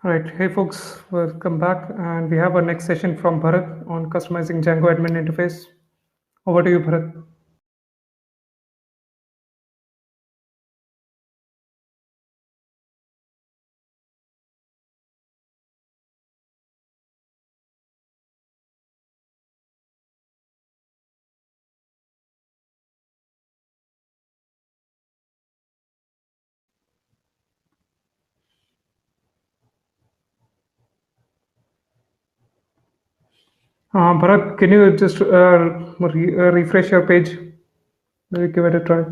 All right, hey folks, welcome back. And we have our next session from Bharat on customizing Django admin interface. Over to you, Bharat. Bharat, can you just refresh your page? Maybe give it a try.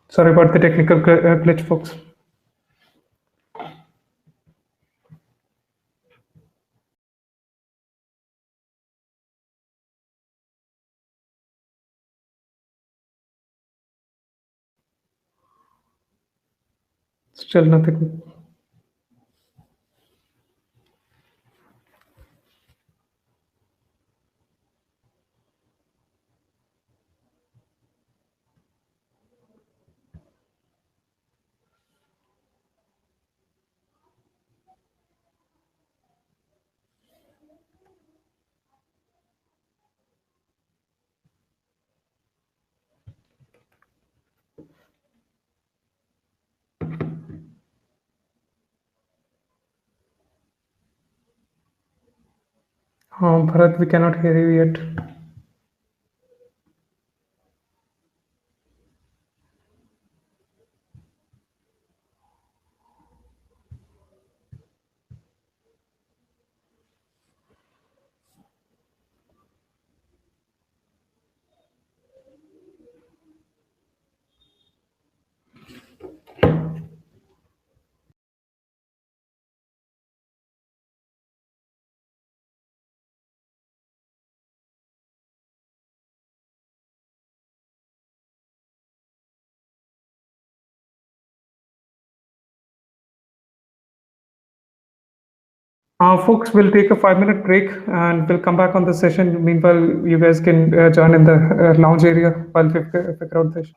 Sorry about the technical glitch, folks. Still nothing. Bharat, we cannot hear you yet. Folks, we'll take a 5 minute break and we'll come back on the session. Meanwhile, you guys can join in the lounge area while we figure out the issue.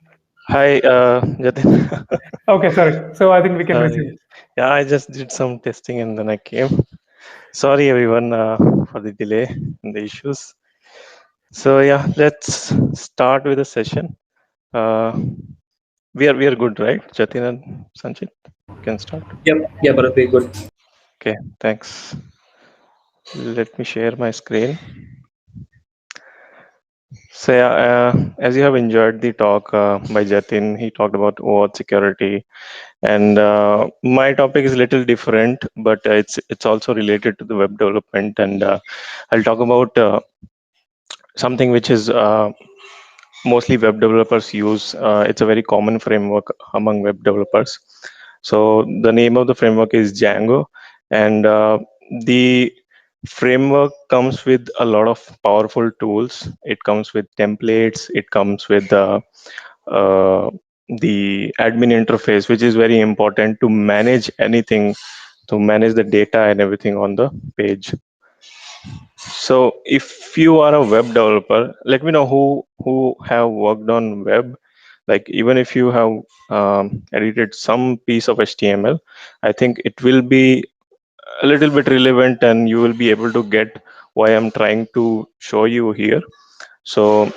Hi, Jatin. Okay, sorry. So I think we can Sorry. resume. Yeah, I just did some testing and then I came. Sorry, everyone, for the delay and the issues. So yeah, let's start with the session. Uh, we are good, right? Jatin and Sanchit can start. Yeah, Bharat, very good. Okay, thanks. Let me share my screen. So yeah, as you have enjoyed the talk by Jatin, he talked about OAuth security, and my topic is a little different, but it's also related to the web development, and I'll talk about something which is mostly web developers use. It's a very common framework among web developers. So the name of the framework is Django, and the framework comes with a lot of powerful tools. It comes with templates. It comes with uh, the admin interface, which is very important to manage anything, to manage the data and everything on the page. So if you are a web developer, let me know who have worked on web. Like even if you have edited some piece of HTML, I think it will be a little bit relevant, and you will be able to get why I'm trying to show you here. So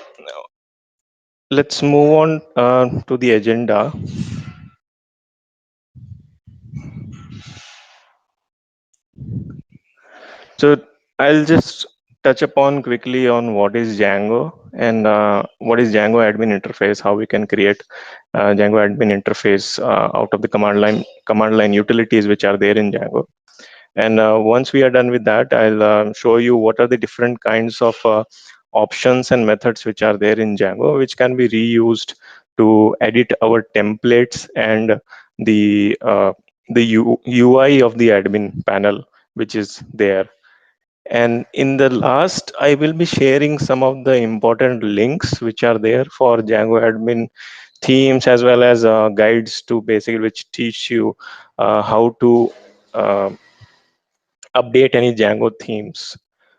let's move on to the agenda. So I'll just touch upon quickly on what is Django and what is Django admin interface, how we can create Django admin interface out of the command line utilities which are there in Django. And once we are done with that, I'll show you what are the different kinds of options and methods which are there in Django, which can be reused to edit our templates and the UI of the admin panel, which is there. And in the last, I will be sharing some of the important links which are there for Django admin themes, as well as guides to basically which teach you how to uh, update any Django themes.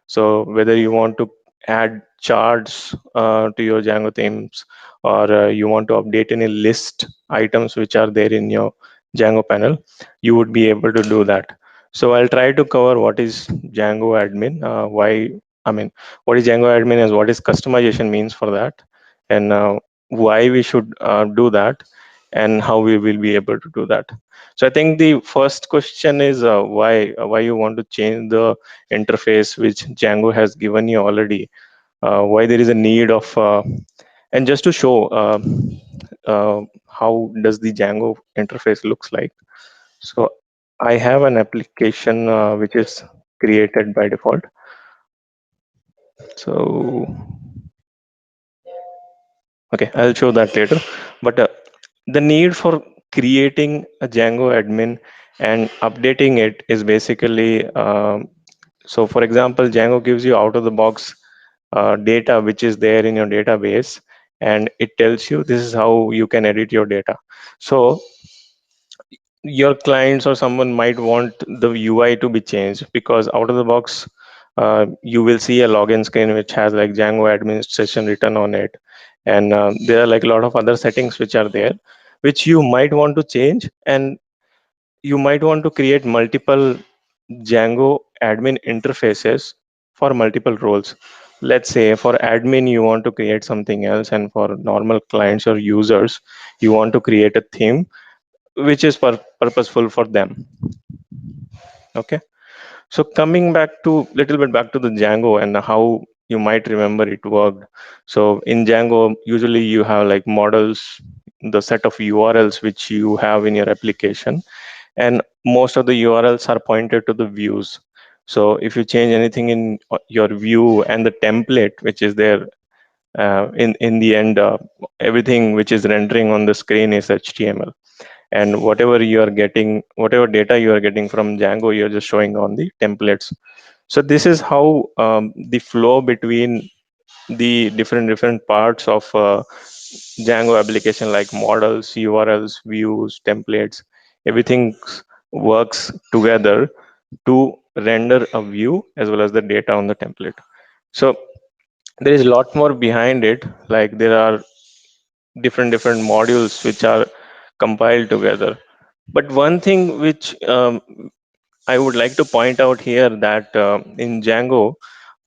So whether you want to add charts to your Django themes, or you want to update any list items which are there in your Django panel, you would be able to do that. So I'll try to cover what is Django admin, what is Django admin and what is customization means for that, and why we should do that, and how we will be able to do that. So I think the first question is why you want to change the interface which Django has given you already. Why there is a need of and just to show how does the Django interface looks like. So I have an application which is created by default. So okay, I'll show that later. But the need for creating a Django admin and updating it is basically so. For example, Django gives you out of the box data which is there in your database, and it tells you this is how you can edit your data. So your clients or someone might want the UI to be changed, because out of the box you will see a login screen which has like Django administration written on it, and there are like a lot of other settings which are there which you might want to change, and you might want to create multiple Django admin interfaces for multiple roles. Let's say for admin, you want to create something else, and for normal clients or users, you want to create a theme which is purposeful for them. Okay. So coming back to little bit back to the Django and how you might remember it worked. So in Django, usually you have like models, the set of URLs which you have in your application, and most of the URLs are pointed to the views. So if you change anything in your view and the template which is there, in the end, everything which is rendering on the screen is HTML, and whatever you are getting, whatever data you are getting from Django, you're just showing on the templates. So this is how the flow between the different parts of Django application, like models, URLs, views, templates, everything works together to render a view as well as the data on the template. So there is a lot more behind it. Like there are different modules which are compiled together. But one thing which I would like to point out here, that in Django,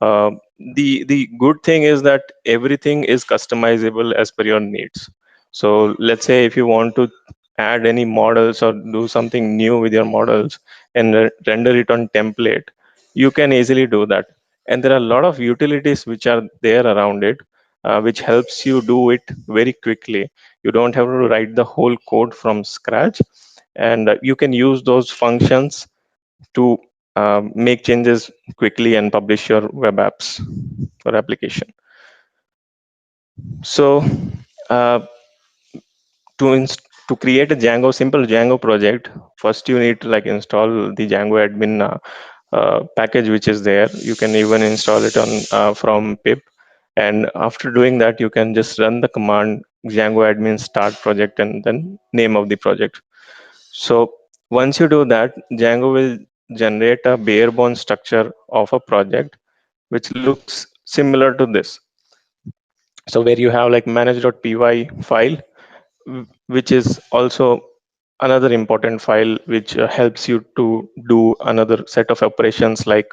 uh, the good thing is that everything is customizable as per your needs. So let's say if you want to add any models or do something new with your models and render it on template, you can easily do that. And there are a lot of utilities which are there around it, which helps you do it very quickly. You don't have to write the whole code from scratch, and you can use those functions to make changes quickly and publish your web apps or application. So uh, to create a simple Django project, first you need to like install the Django admin package which is there. You can even install it on from pip, and after doing that you can just run the command Django admin start project and then name of the project. So once you do that, Django will generate a bare bones structure of a project which looks similar to this. So where you have like manage.py file, which is also another important file which helps you to do another set of operations like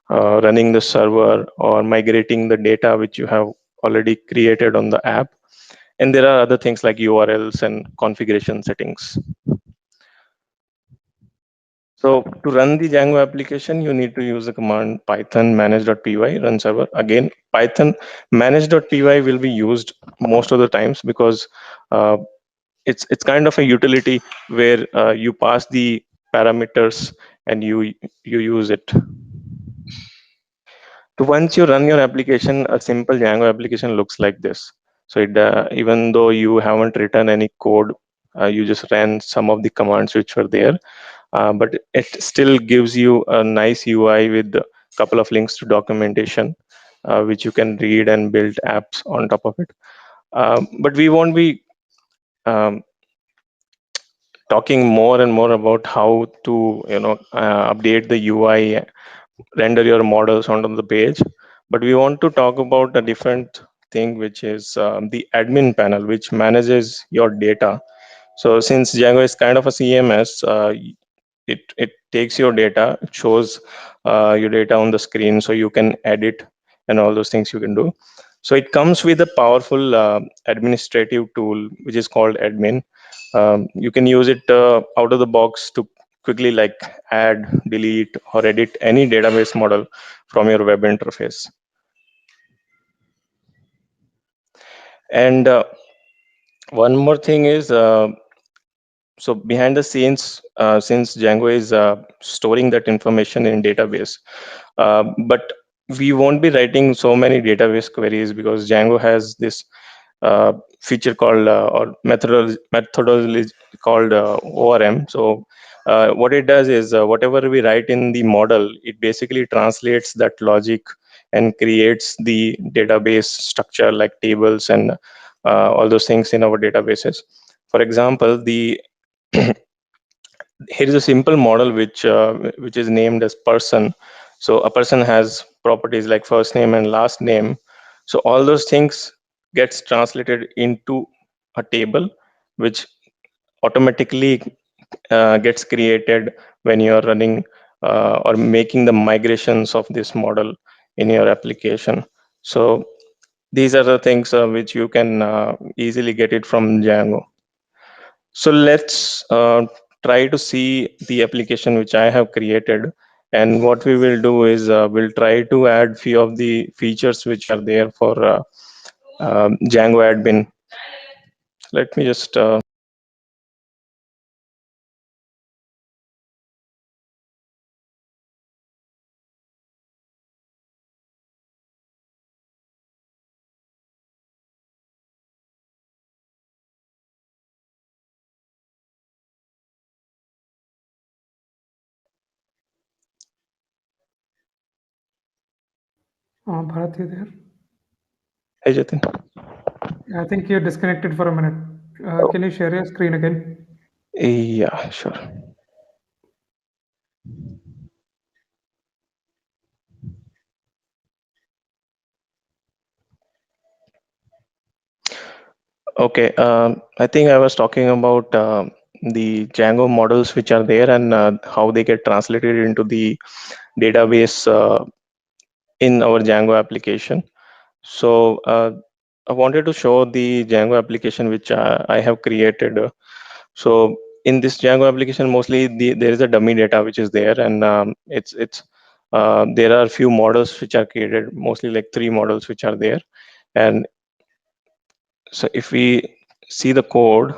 running the server or migrating the data which you have already created on the app. And there are other things like URLs and configuration settings. So to run the Django application, you need to use the command python manage.py run server. Again, Python manage.py will be used most of the times because it's kind of a utility where you pass the parameters and you use it. So once you run your application, a simple Django application looks like this. So it, even though you haven't written any code, you just ran some of the commands which were there, but it still gives you a nice UI with a couple of links to documentation, which you can read and build apps on top of it. But we won't be um, talking more and more about how to update the UI, render your models onto the page. But we want to talk about a different thing, which is the admin panel, which manages your data. So since Django is kind of a CMS, it takes your data, it shows your data on the screen, so you can edit and all those things you can do. So it comes with a powerful administrative tool, which is called admin. You can use it out of the box to quickly like add, delete, or edit any database model from your web interface. And one more thing is, so behind the scenes, since Django is storing that information in database, but we won't be writing so many database queries because Django has this feature called or methodology called ORM. So what it does is whatever we write in the model, it basically translates that logic and creates the database structure like tables and all those things in our databases. For example, the here is a simple model which is named as person. So a person has properties like first name and last name. So all those things gets translated into a table, which automatically gets created when you are running or making the migrations of this model in your application. So these are the things which you can easily get it from Django. So let's try to see the application which I have created. And what we will do is we'll try to add few of the features which are there for Django admin. Let me just Bharat, you there? Hey Jatin. I think you're disconnected for a minute. Can you share your screen again? Yeah, sure. Okay, I think I was talking about the Django models which are there and how they get translated into the database in our Django application. So I wanted to show the Django application which I have created. So in this Django application, mostly there is a dummy data which is there, and it's there are few models which are created, mostly like 3 models which are there. And so if we see the code,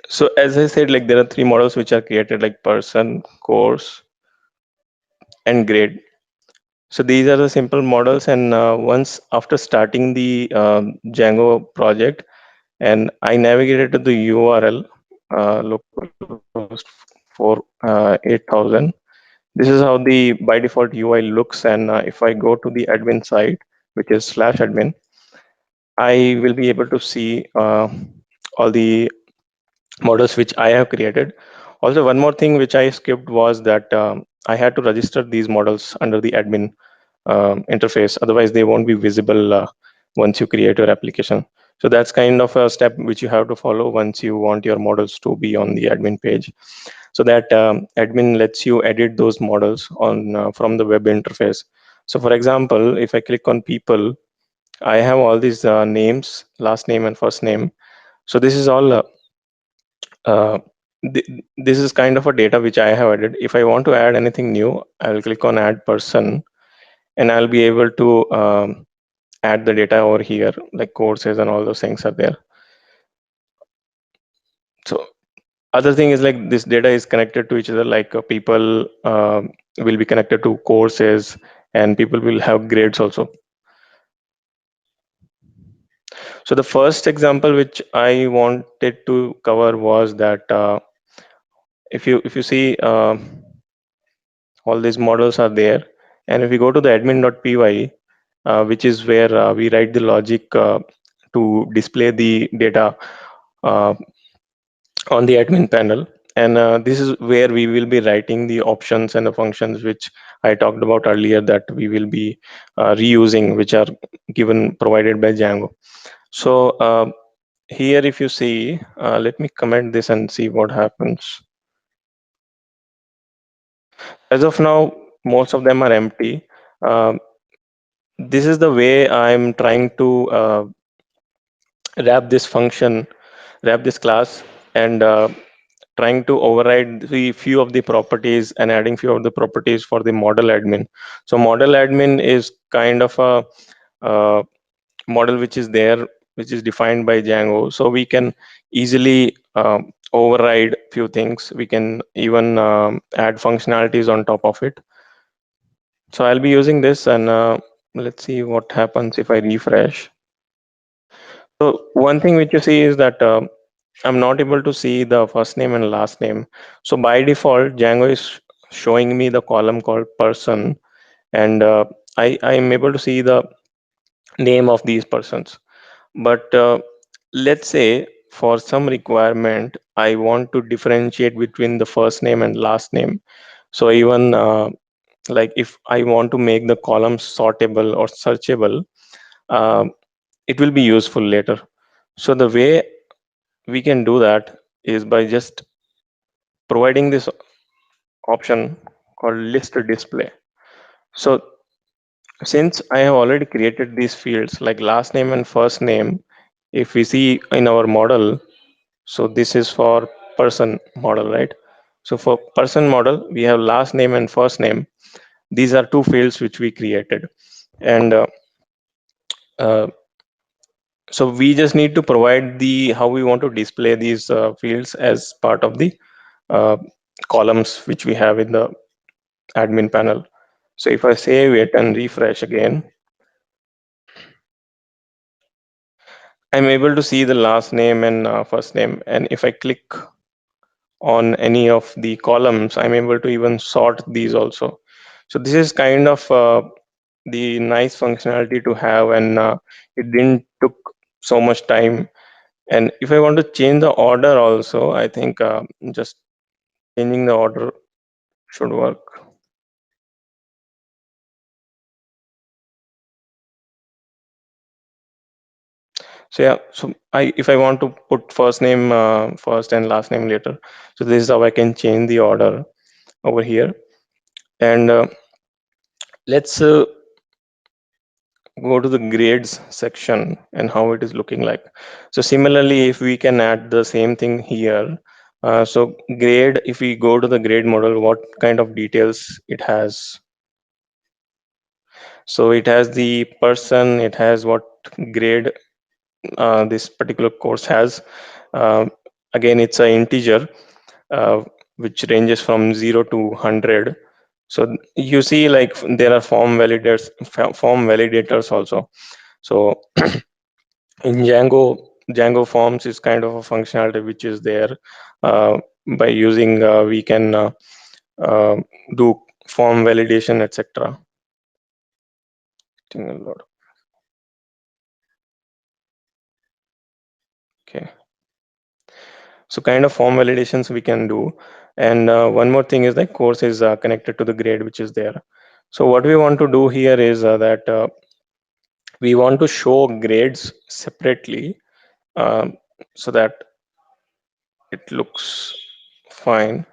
so as I said, like there are 3 models which are created, like person, course, and grade. So these are the simple models, and once after starting the Django project, and I navigated to the URL localhost for 8000. This is how the by default UI looks, and if I go to the admin side, which is /admin, I will be able to see all the models which I have created. Also, one more thing which I skipped was that I had to register these models under the admin interface. Otherwise, they won't be visible once you create your application. So that's kind of a step which you have to follow once you want your models to be on the admin page. So that admin lets you edit those models on from the web interface. So for example, if I click on people, I have all these names, last name and first name. So this is all uh, this is kind of a data which I have added. If I want to add anything new, I will click on add person, and I'll be able to add the data over here, like courses and all those things are there. So other thing is like this data is connected to each other, like people will be connected to courses, and people will have grades also. So the first example which I wanted to cover was that if you see all these models are there, and if we go to the admin.py, which is where we write the logic to display the data uh, on the admin panel. and this is where we will be writing the options and the functions which I talked about earlier, that we will be reusing, which are given provided by Django. So here, if you see, let me comment this and see what happens. As of now, most of them are empty. Um, this is the way I'm trying to wrap this function, wrap this class, and trying to override the few of the properties and adding few of the properties for the model admin. So model admin is kind of a model which is there, which is defined by Django. So we can easily override few things. We can even add functionalities on top of it. So I'll be using this, and let's see what happens if I refresh. So one thing which you see is that I'm not able to see the first name and last name. So by default, Django is showing me the column called person, and I am able to see the name of these persons. But let's say for some requirement, I want to differentiate between the first name and last name. So even like if I want to make the columns sortable or searchable, uh, it will be useful later. So the way we can do that is by just providing this option called list display. So since I have already created these fields like last name and first name, if we see in our model, so this is for person model, right? So for person model, we have last name and first name. These are two fields which we created. And uh, so we just need to provide the how we want to display these fields as part of the uh, columns which we have in the admin panel. So if I save it and refresh again, I'm able to see the last name and first name. And if I click on any of the columns, I'm able to even sort these also. So this is kind of the nice functionality to have, and it didn't took so much time. And if I want to change the order also, I think just changing the order should work. So yeah, so if I want to put first name first and last name later, so this is how I can change the order over here. And let's go to the grades section and how it is looking like. So similarly, if we can add the same thing here, so grade, if we go to the grade model, what kind of details it has? So it has the person, it has what grade this particular course has. Uh, Again, it's an integer uh, which ranges from 0 to 100. So you see, like there are form validators also. So in Django Forms is kind of a functionality which is there. By using, we can uh, do form validation, etc. Okay, so kind of form validations we can do. And one more thing is that course is connected to the grade which is there. So what we want to do here is that we want to show grades separately, um, so that it looks fine.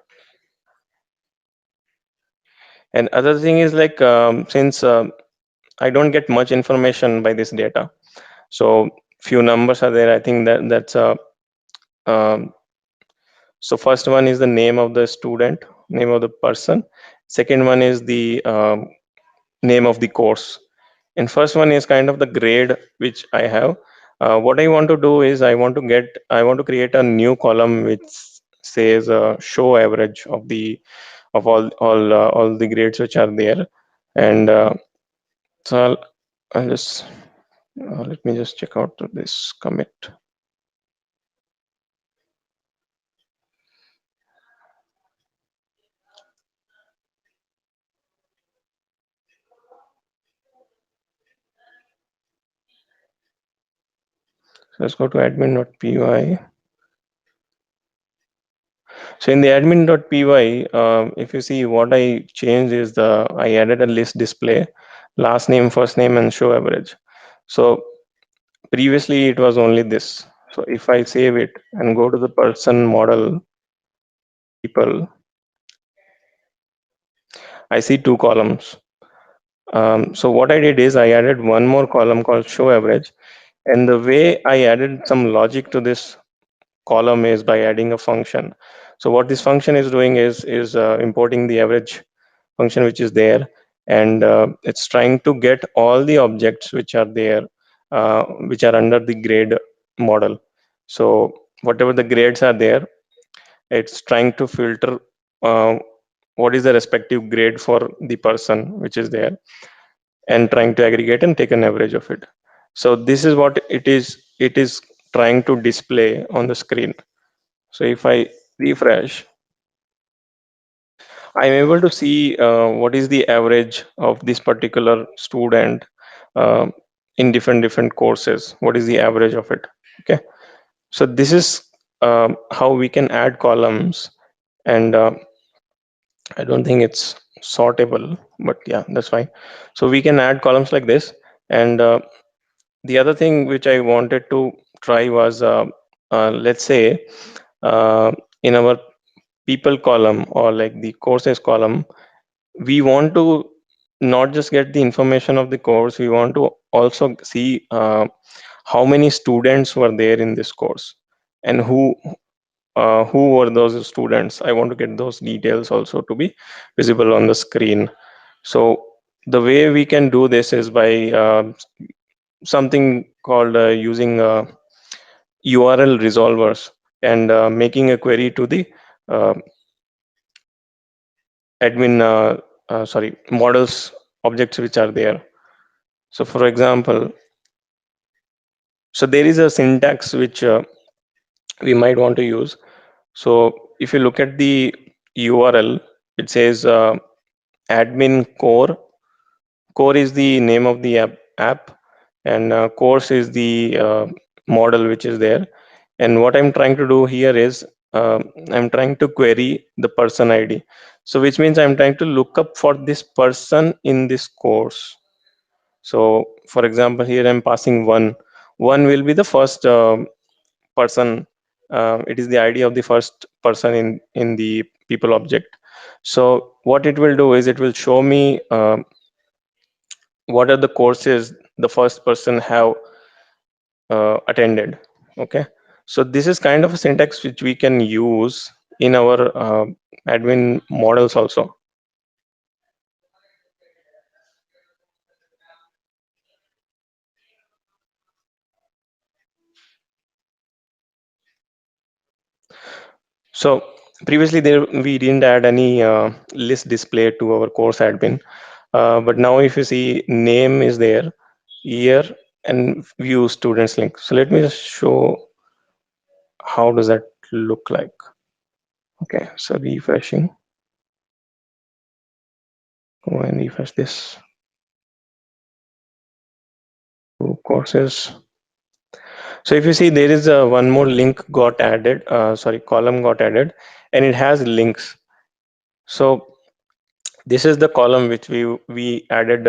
And other thing is like since I don't get much information by this data, so few numbers are there. I think that's a um, so first one is the name of the student, name of the person. Second one is the name of the course, and first one is kind of the grade which I have. What I want to do is I want to create a new column which says show average of the of all the grades which are there. And so I'll just let me just check out this commit. So let's go to admin.py. So in the admin.py, if you see what I changed is I added a list display, last name, first name, and show average. So previously it was only this. So if I save it and go to the person model people, I see two columns. So what I did is I added one more column called show average, and the way I added some logic to this column is by adding a function. So what this function is doing is importing the average function which is there, and it's trying to get all the objects which are there, which are under the grade model. So whatever the grades are there, it's trying to filter uh, what is the respective grade for the person which is there, and trying to aggregate and take an average of it. So this is what it is trying to display on the screen. So if I refresh, I'm able to see what is the average of this particular student uh, in different courses. What is the average of it? Okay, so this is how we can add columns, and I don't think it's sortable, but yeah, that's fine. So we can add columns like this, and the other thing which I wanted to try was, let's say, uh, in our people column or like the courses column, we want to not just get the information of the course, we want to also see how many students were there in this course, and who were those students. I want to get those details also to be visible on the screen. So the way we can do this is by something called using URL resolvers, and making a query to the uh, admin sorry, models objects which are there. So for example, so there is a syntax which we might want to use. So if you look at the URL, it says admin core. Core is the name of the app, and course is the model which is there. And what I'm trying to do here is I'm trying to query the person ID. So which means I'm trying to look up for this person in this course. So for example, here I'm passing one. One will be the first person. It is the ID of the first person in the people object. So what it will do is it will show me what are the courses the first person have attended. Okay, so this is kind of a syntax which we can use in our admin models also. So previously there we didn't add any list display to our course admin, but now if you see, name is there, year, and view students link. So let me just show how does that look like. Okay, so refreshing, go and refresh this to courses. So if you see, there is a one more link got added, sorry, column got added, and it has links. So this is the column which we added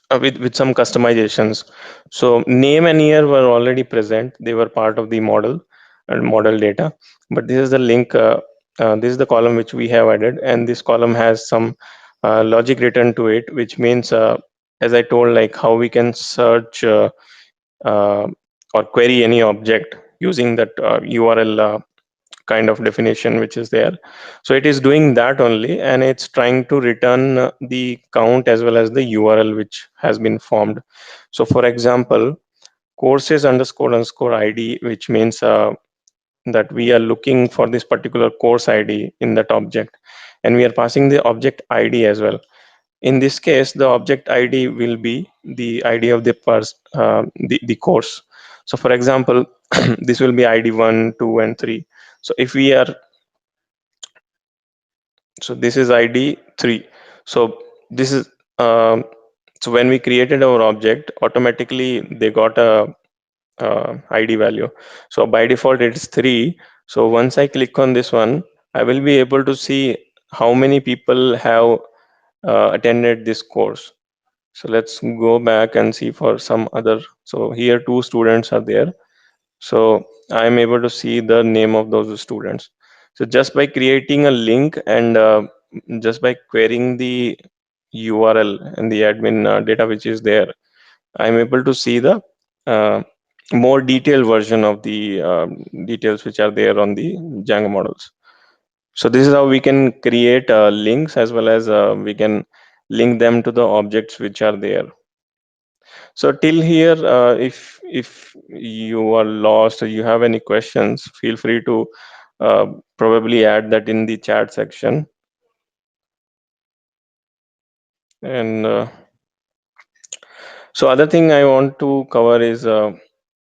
with some customizations. So name and year were already present; they were part of the model and model data. But this is the link. This is the column which we have added, and this column has some logic written to it, which means, as I told, like how we can search uh, or query any object using that URL kind of definition which is there. So it is doing that only, and it's trying to return the count as well as the URL which has been formed. So for example, courses underscore underscore ID, which means that we are looking for this particular course ID in that object, and we are passing the object ID as well. In this case, the object ID will be the ID of the course. So for example, this will be ID 1, 2, and 3. So if we are, so this is ID 3. So this is, um, so when we created our object, automatically they got a ID value. So by default it's 3. So once I click on this one, I will be able to see how many people have attended this course. So let's go back and see for some other. So here 2 students are there. So I'm able to see the name of those students. So just by creating a link and just by querying the URL and the admin data which is there, I'm able to see the uh, more detailed version of the details which are there on the Django models. So this is how we can create links, as well as we can link them to the objects which are there. So till here, if you are lost or you have any questions, feel free to uh, probably add that in the chat section. And so other thing I want to cover is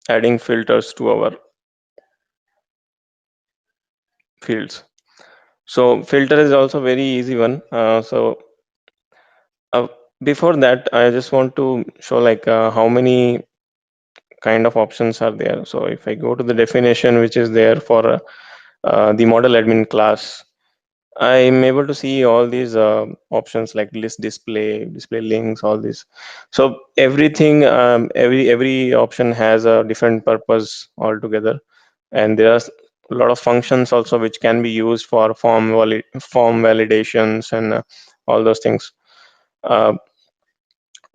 adding filters to our fields. So filter is also very easy one. Uh, Before that, I just want to show like how many kind of options are there. So if I go to the definition which is there for the model admin class, I'm able to see all these options like list display, display links, all this. So everything, every option has a different purpose altogether, and there are a lot of functions also which can be used for form validations and all those things. Uh,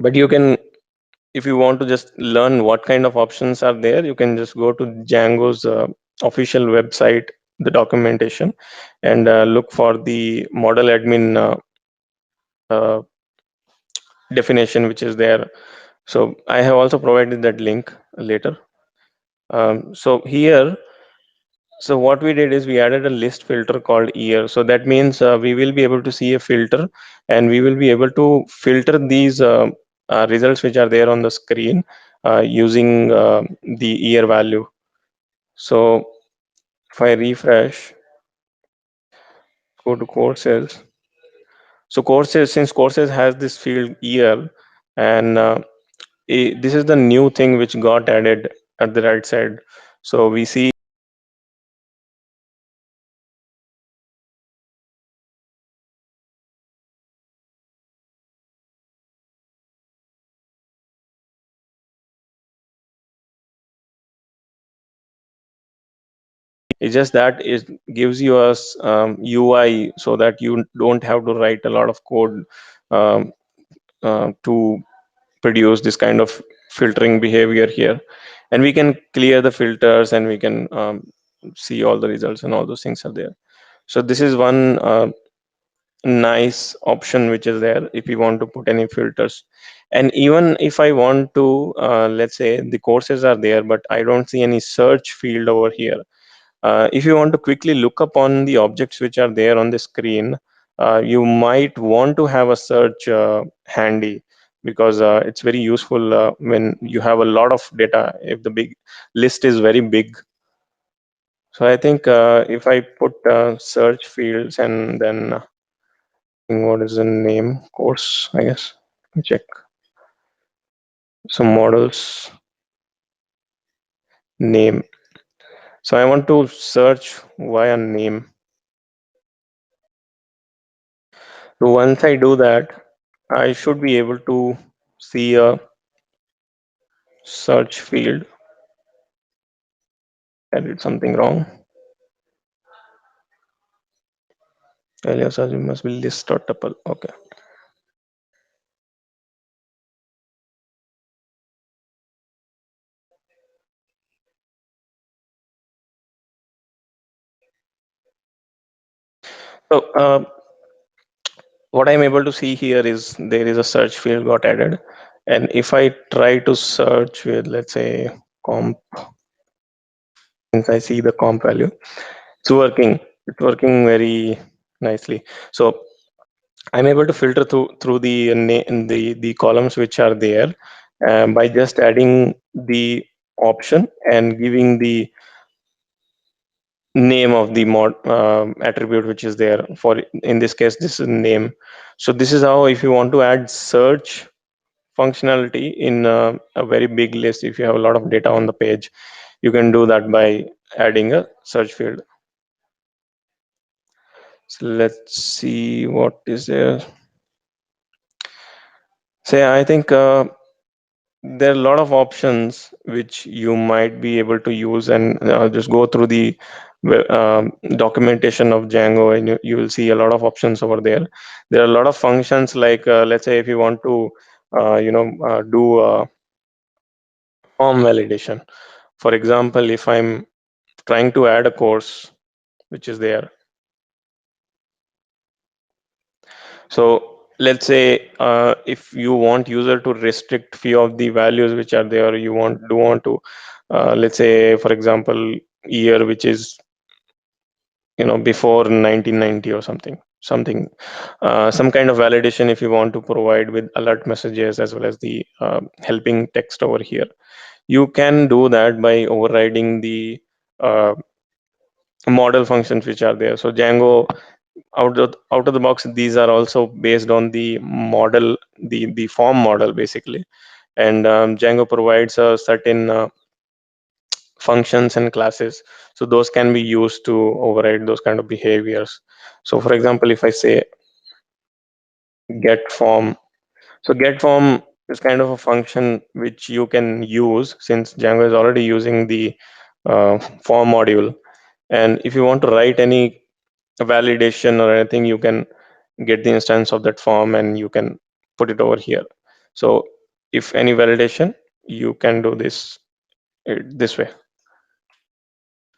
but you can, if you want to just learn what kind of options are there, you can just go to Django's official website, the documentation, and look for the model admin uh, definition which is there. So I have also provided that link later. So here, so what we did is we added a list filter called year. So that means we will be able to see a filter, and we will be able to filter these results which are there on the screen using the year value. So if I refresh, go to courses. So courses, since courses has this field year, and this is the new thing which got added at the right side. So we see it's just that it gives you a UI, so that you don't have to write a lot of code um, to produce this kind of filtering behavior here. And we can clear the filters, and we can see all the results, and all those things are there. So this is one nice option which is there if you want to put any filters. And even if I want to, let's say the courses are there, but I don't see any search field over here. If you want to quickly look up on the objects which are there on the screen, you might want to have a search handy, because it's very useful when you have a lot of data, if the big list is very big. So I think if I put search fields, and then what is the name, course, I guess, check some models name. So I want to search via name. So once I do that, I should be able to see a search field. I did something wrong. Earlier search must be list or tuple. Okay. So what I'm able to see here is there is a search field got added. And if I try to search with, let's say, comp, since I see the comp value, it's working. It's working very nicely. So I'm able to filter through the columns which are there by just adding the option and giving the name of the mod attribute which is there. For in this case, this is name. So this is how, if you want to add search functionality in a very big list. If you have a lot of data on the page, you can do that by adding a search field. So let's see what is there. Say, I think there are a lot of options which you might be able to use, and just go through the documentation of Django, and you will see a lot of options over there. There are a lot of functions like, let's say if you want to do form validation. For example, if I'm trying to add a course which is there, so let's say if you want user to restrict few of the values which are there, you want to let's say for example year which is before 1990 or something, some kind of validation if you want to provide with alert messages as well as the helping text over here, you can do that by overriding the uh, model functions which are there. So Django, out of the box, these are also based on the model, the form model basically. And Django provides a certain functions and classes, so those can be used to override those kind of behaviors. So for example, if I say get form, so get form is kind of a function which you can use since Django is already using the form module. And if you want to write any validation or anything, you can get the instance of that form and you can put it over here. So if any validation, you can do this way.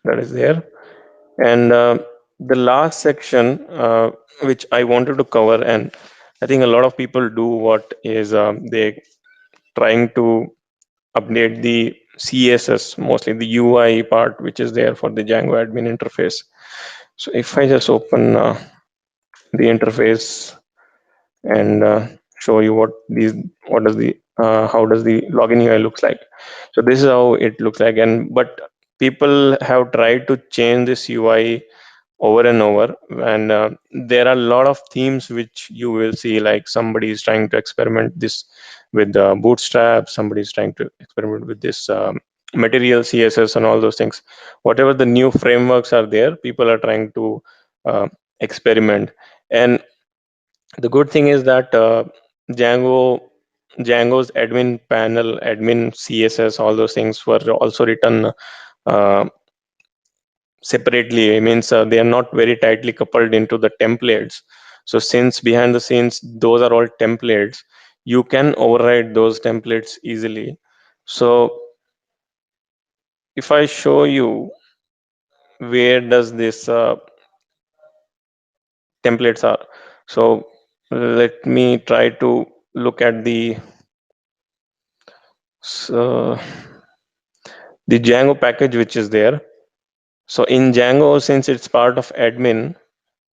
That is there. And the last section which I wanted to cover, and I think a lot of people do what is they trying to update the CSS, mostly the UI part, which is there for the Django admin interface. So if I just open the interface and show you what does the how does the login UI looks like. So this is how it looks like, and but people have tried to change this UI over and over, and there are a lot of themes which you will see, like somebody is trying to experiment this with Bootstrap, somebody is trying to experiment with this material CSS and all those things. Whatever the new frameworks are there, people are trying to uh, experiment. And the good thing is that Django Django's admin panel, admin CSS, all those things were also written uh, separately. It means they are not very tightly coupled into the templates. So since behind the scenes those are all templates, you can override those templates easily. So if I show you where does this templates are, so let me try to look at so, the Django package which is there. So in Django, since it's part of admin,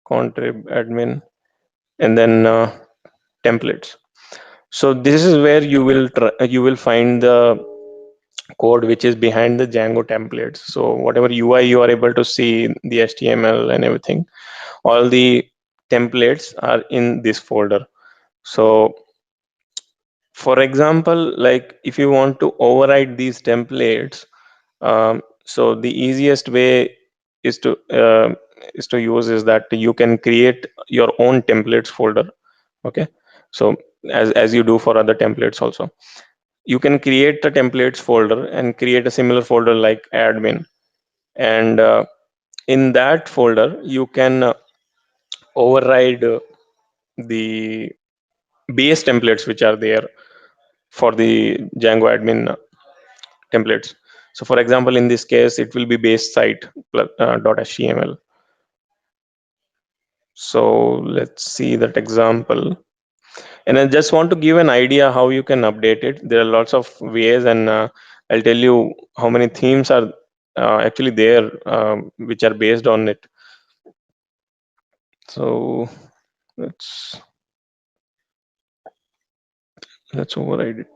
contrib admin, and then templates. So this is where you will find the code which is behind the Django templates. So whatever UI you are able to see, the HTML and everything, all the templates are in this folder. So for example, like if you want to override these templates, so the easiest way is to use is that you can create your own templates folder. Okay, so as you do for other templates also, you can create the templates folder and create a similar folder like admin, and in that folder you can override the base templates which are there for the Django admin templates. So for example, in this case, it will be base site .html. So let's see that example. And I just want to give an idea how you can update it. There are lots of ways, and I'll tell you how many themes are actually there, which are based on it. So let's override it.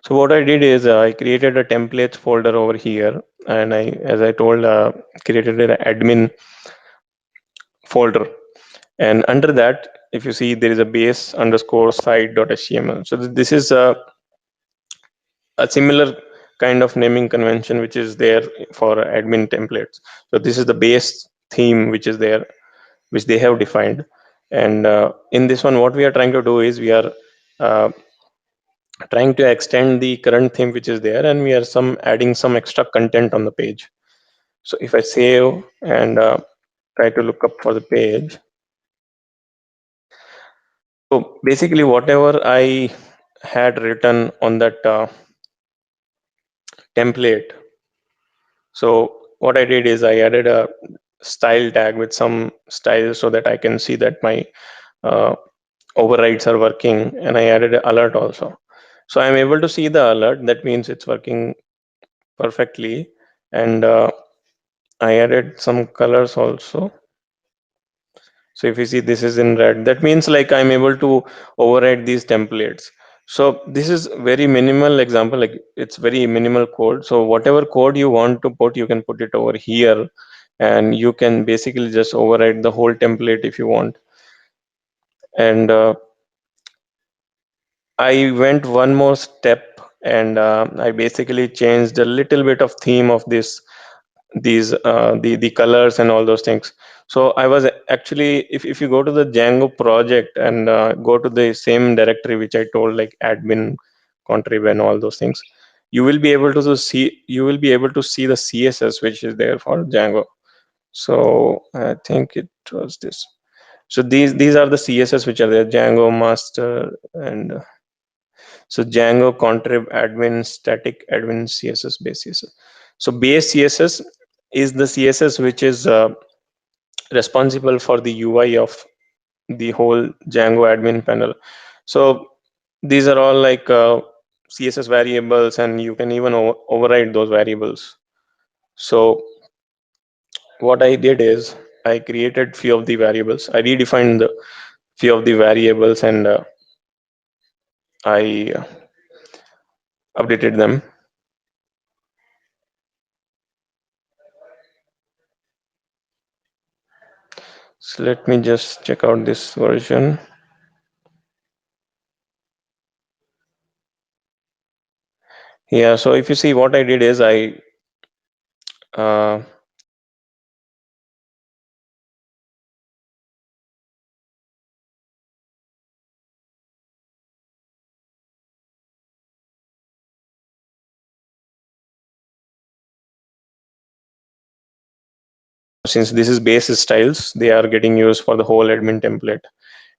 So what I did is I created a templates folder over here, and I, as I told, created an admin folder. And under that, if you see, there is a base underscore site.html. So this is a similar kind of naming convention which is there for admin templates. So this is the base theme which is there, which they have defined. And in this one, what we are trying to do is we are uh, trying to extend the current theme which is there, and we are some adding some extra content on the page. So if I save and try to look up for the page, so basically whatever I had written on that template, so what I did is I added a style tag with some styles so that I can see that my uh, overrides are working, and I added an alert also. So I'm able to see the alert. That means it's working perfectly. And I added some colors also. So if you see this is in red, that means like I'm able to override these templates. So this is very minimal example, like it's very minimal code. So whatever code you want to put, you can put it over here, and you can basically just override the whole template if you want. And I went one more step, and I basically changed a little bit of theme of these the colors and all those things. So I was actually, if you go to the Django project and go to the same directory which I told, like admin, contrib and all those things, you will be able to see the CSS which is there for Django. So I think it was this. So these are the CSS which are there: Django master, and so Django contrib admin static admin CSS base CSS. So base CSS is the CSS which is responsible for the UI of the whole Django admin panel. So these are all like CSS variables, and you can even override those variables. So what I did is I created few of the variables. I redefined the few of the variables, and I updated them. So let me just check out this version. Yeah, so if you see, what I did is uh, since this is base styles, they are getting used for the whole admin template.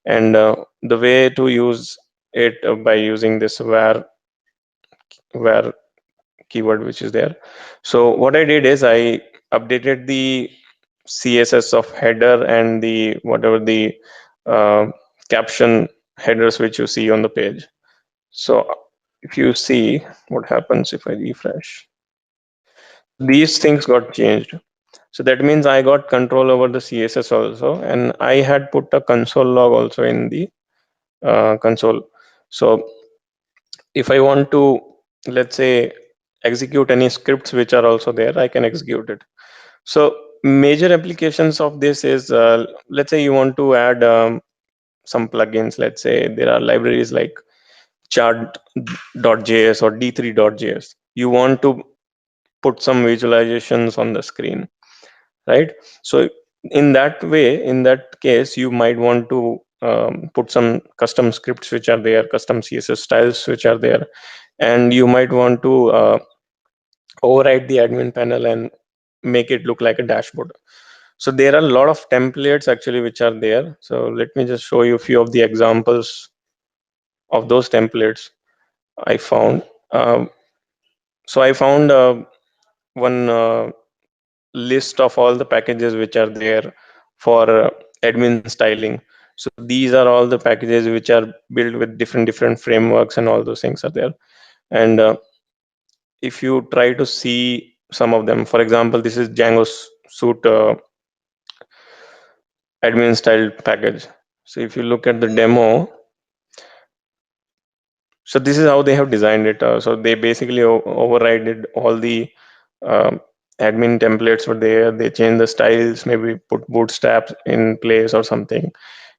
And the way to use it by using this where keyword which is there. So what I did is I updated the CSS of header and the whatever the uh, caption headers which you see on the page. So if you see what happens if I refresh, these things got changed. So that means I got control over the CSS also, and I had put a console log also in the console. So if I want to, let's say, execute any scripts which are also there, I can execute it. So major applications of this is, let's say you want to add some plugins. Let's say there are libraries like chart.js or d3.js. You want to put some visualizations on the screen, right? So in that way, in that case, you might want to put some custom scripts which are there, custom CSS styles which are there, and you might want to override the admin panel and make it look like a dashboard. So there are a lot of templates actually which are there. So let me just show you a few of the examples of those templates I found. So I found one list of all the packages which are there for admin styling. So these are all the packages which are built with different frameworks, and all those things are there. And if you try to see some of them, for example, this is Django suit admin style package. So if you look at the demo, so this is how they have designed it. So they basically overrided all the admin templates were there. They changed the styles, maybe put bootstraps in place or something,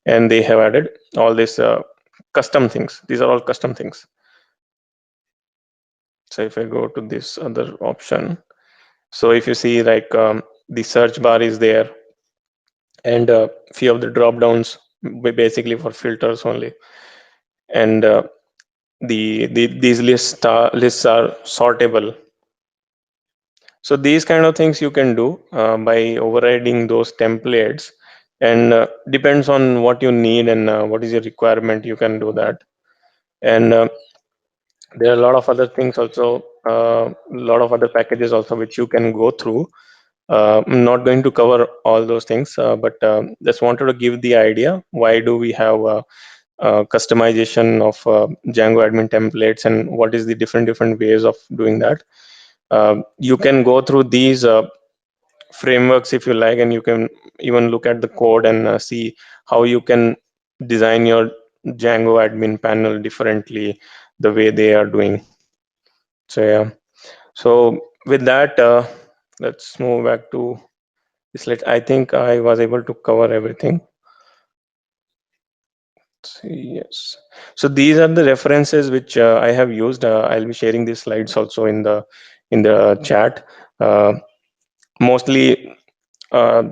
and they have added all this custom things. These are all custom things. So if I go to this other option, so if you see like the search bar is there, and few of the drop downs basically for filters only, and these lists are sortable. So these kind of things you can do by overriding those templates, and depends on what you need and what is your requirement. You can do that, and there are a lot of other things also, a lot of other packages also which you can go through. I'm not going to cover all those things, but just wanted to give the idea why do we have customization of Django admin templates, and what is the different ways of doing that. You can go through these frameworks if you like, and you can even look at the code and see how you can design your Django admin panel differently the way they are doing. So yeah, so with that, let's move back to this. I think I was able to cover everything. Yes. So these are the references which I have used. I'll be sharing these slides also in the chat. Mostly, uh,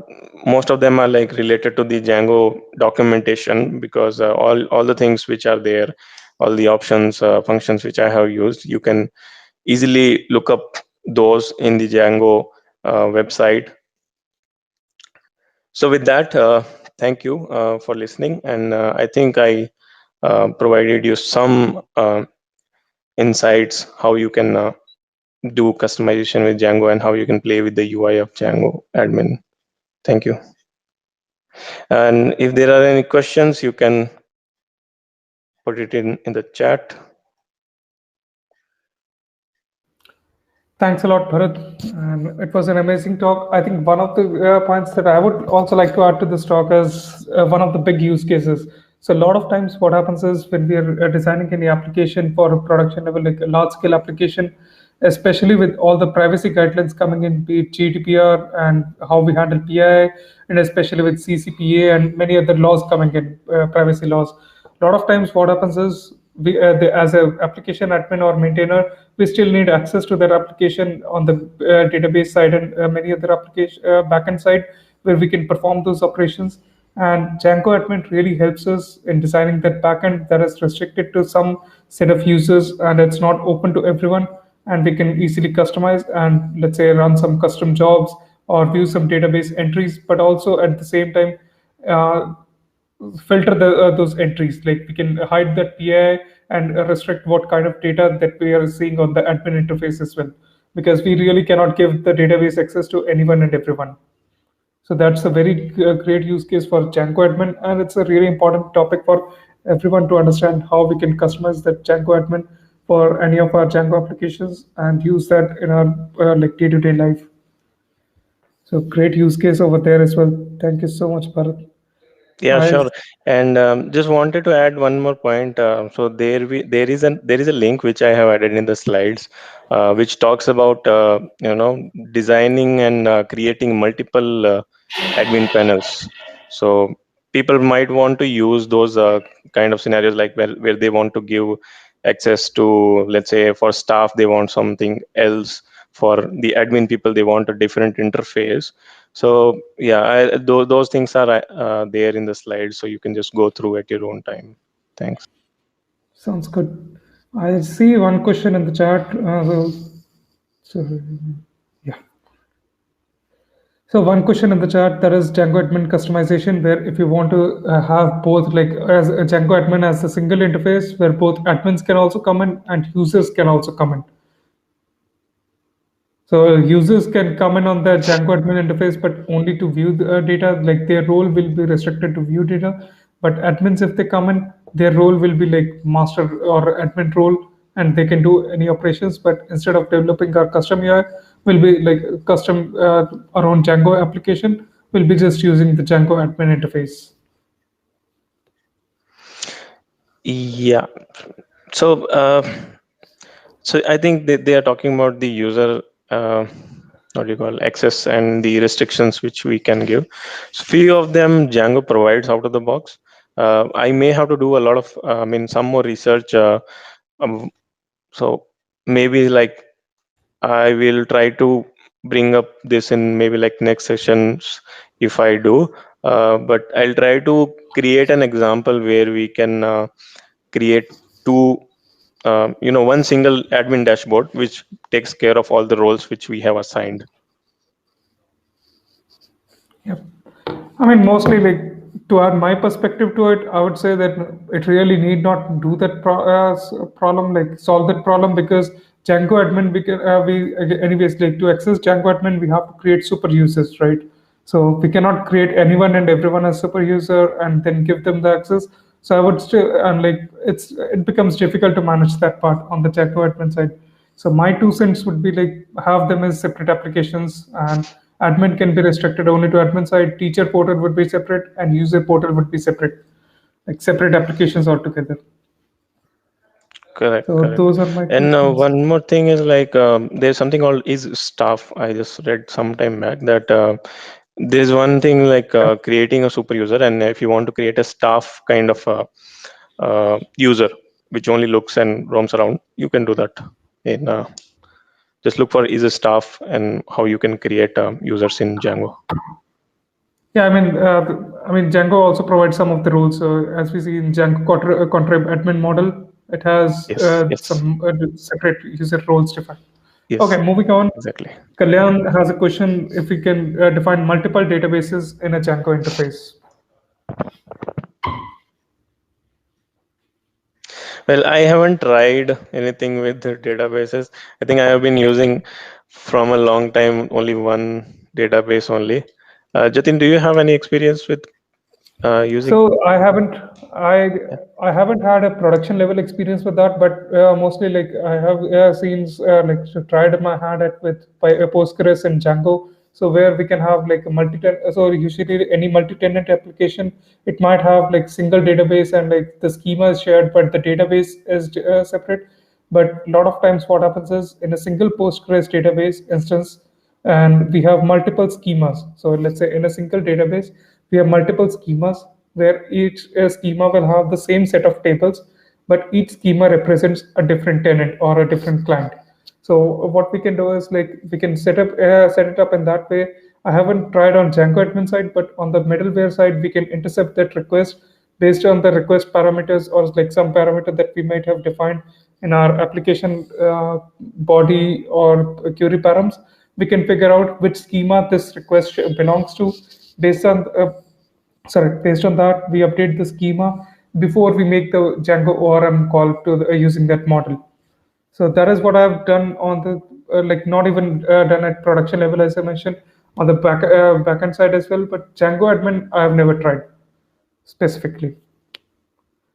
most of them are like related to the Django documentation, because all the things which are there, all the options, functions which I have used, you can easily look up those in the Django website. So with that, thank you for listening, and I think I provided you some insights how you can do customization with Django and how you can play with the UI of Django admin. Thank you. And if there are any questions, you can put it in the chat. Thanks a lot, Bharat. And it was an amazing talk. I think one of the points that I would also like to add to this talk is one of the big use cases. So a lot of times what happens is when we are designing any application for a production level, like a large scale application, especially with all the privacy guidelines coming in, be it GDPR and how we handle PII, and especially with CCPA and many other laws coming in, privacy laws. A lot of times what happens is as a application admin or maintainer, we still need access to that application on the database side and many other application backend side where we can perform those operations. And Django admin really helps us in designing that backend that is restricted to some set of users and it's not open to everyone. And we can easily customize and let's say run some custom jobs or view some database entries, but also at the same time uh, filter those entries. Like we can hide that PI and restrict what kind of data that we are seeing on the admin interface as well, because we really cannot give the database access to anyone and everyone. So that's a very great use case for Django admin, and it's a really important topic for everyone to understand how we can customize that Django admin for any of our Django applications and use that in our like day-to-day life. So great use case over there as well. Thank you so much, Bharat. Yeah, I sure. And just wanted to add one more point. So there is a link which I have added in the slides, which talks about designing and creating multiple admin panels. So people might want to use those kind of scenarios, like where they want to give access to, let's say, for staff they want something else, for the admin people they want a different interface. So yeah, those things are there in the slides, so you can just go through at your own time. Thanks. Sounds good. I see one question in the chat. So, yeah. So one question in the chat, that is Django admin customization, where if you want to have both, like as a Django admin as a single interface, where both admins can also come in and users can also come in. So users can come in on the Django admin interface, but only to view the data. Like their role will be restricted to view data. But admins, if they come in, their role will be like master or admin role, and they can do any operations. But instead of developing our custom UI, will be like custom our own Django application. Will be just using the Django admin interface. Yeah. So so I think they are talking about the user. what do you call access and the restrictions which we can give. So few of them Django provides out of the box. I may have to do a lot of, some more research. Um, so maybe like I will try to bring up this in maybe like next sessions if I do. But I'll try to create an example where we can create two, one single admin dashboard which takes care of all the roles which we have assigned. Yep. I mean, mostly like to add my perspective to it, I would say that it really need not do that problem, like solve that problem, because Django admin, anyways, like to access Django admin, we have to create super users, right? So we cannot create anyone and everyone as super user and then give them the access. So I would still, and like it becomes difficult to manage that part on the Django admin side. So my 2 cents would be like have them as separate applications, and admin can be restricted only to admin side. Teacher portal would be separate, and user portal would be separate, like separate applications altogether. Correct, So correct. those are my two And cents. one more thing is like there's something called is staff. I just read some time back that there's one thing like Yeah. creating a super user, and if you want to create a staff kind of user which only looks and roams around, you can do that. In just look for is a staff and how you can create users in Django. Yeah, Django also provides some of the rules. So as we see in Django Contrib admin model, it has Yes, yes, some separate user roles defined. yes, Okay, moving on. exactly. Kalyan has a question if we can define multiple databases in a Django interface. Well, I haven't tried anything with the databases. I think I have been using from a long time only one database only. Jatin, do you have any experience with using? So I Yeah. I haven't had a production level experience with that, but mostly like I have seen like tried my hand at with Postgres and Django. So where we can have like a so usually any multi-tenant application, it might have like single database and like the schema is shared, but the database is separate. But a lot of times what happens is in a single Postgres database instance, and we have multiple schemas. So let's say in a single database, we have multiple schemas where each schema will have the same set of tables, but each schema represents a different tenant or a different client. So what we can do is like we can set it up in that way. I haven't tried on Django admin side, but on the middleware side, we can intercept that request based on the request parameters or like some parameter that we might have defined in our application body or query params. We can figure out which schema this request belongs to. Based on based on that, we update the schema before we make the Django ORM call to using that model. So that is what I've done on the like not even done at production level as I mentioned on the backend side as well. But Django admin I have never tried specifically.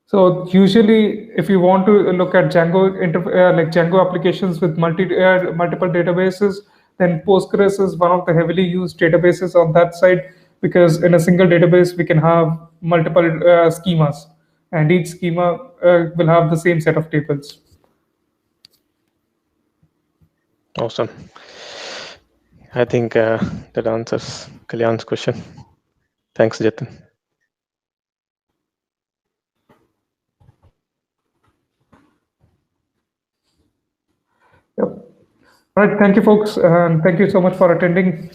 So usually, if you want to look at like Django applications with multiple databases, then Postgres is one of the heavily used databases on that side, because in a single database we can have multiple schemas, and each schema will have the same set of tables. Awesome. I think that answers Kalyan's question. Thanks, Jatin. Yep. All right, thank you, folks, and thank you so much for attending.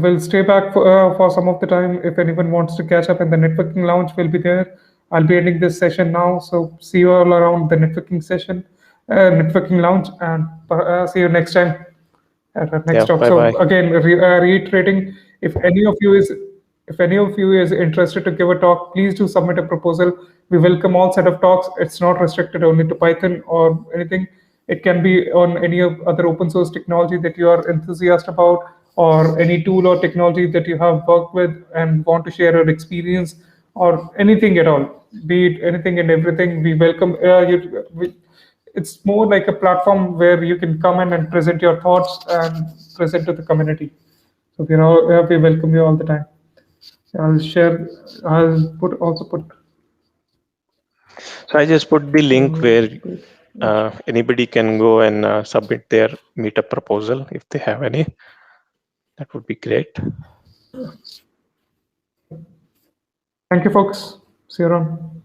We'll stay back for some of the time. If anyone wants to catch up in the networking lounge, we'll be there. I'll be ending this session now, so see you all around the networking session, networking lounge, and see you next time at our next Yeah, talk. bye bye. So again, reiterating, if any of you is if any of you is interested to give a talk, please do submit a proposal. We welcome all set of talks. It's not restricted only to Python or anything. It can be on any of other open source technology that you are enthusiastic about, or any tool or technology that you have worked with and want to share your experience, or anything at all. Be it anything and everything, we welcome it's more like a platform where you can come in and present your thoughts and present to the community. So we welcome you all the time. I'll share. I'll also put. So I just put the link where anybody can go and submit their meetup proposal if they have any. That would be great. Thank you, folks. See you around.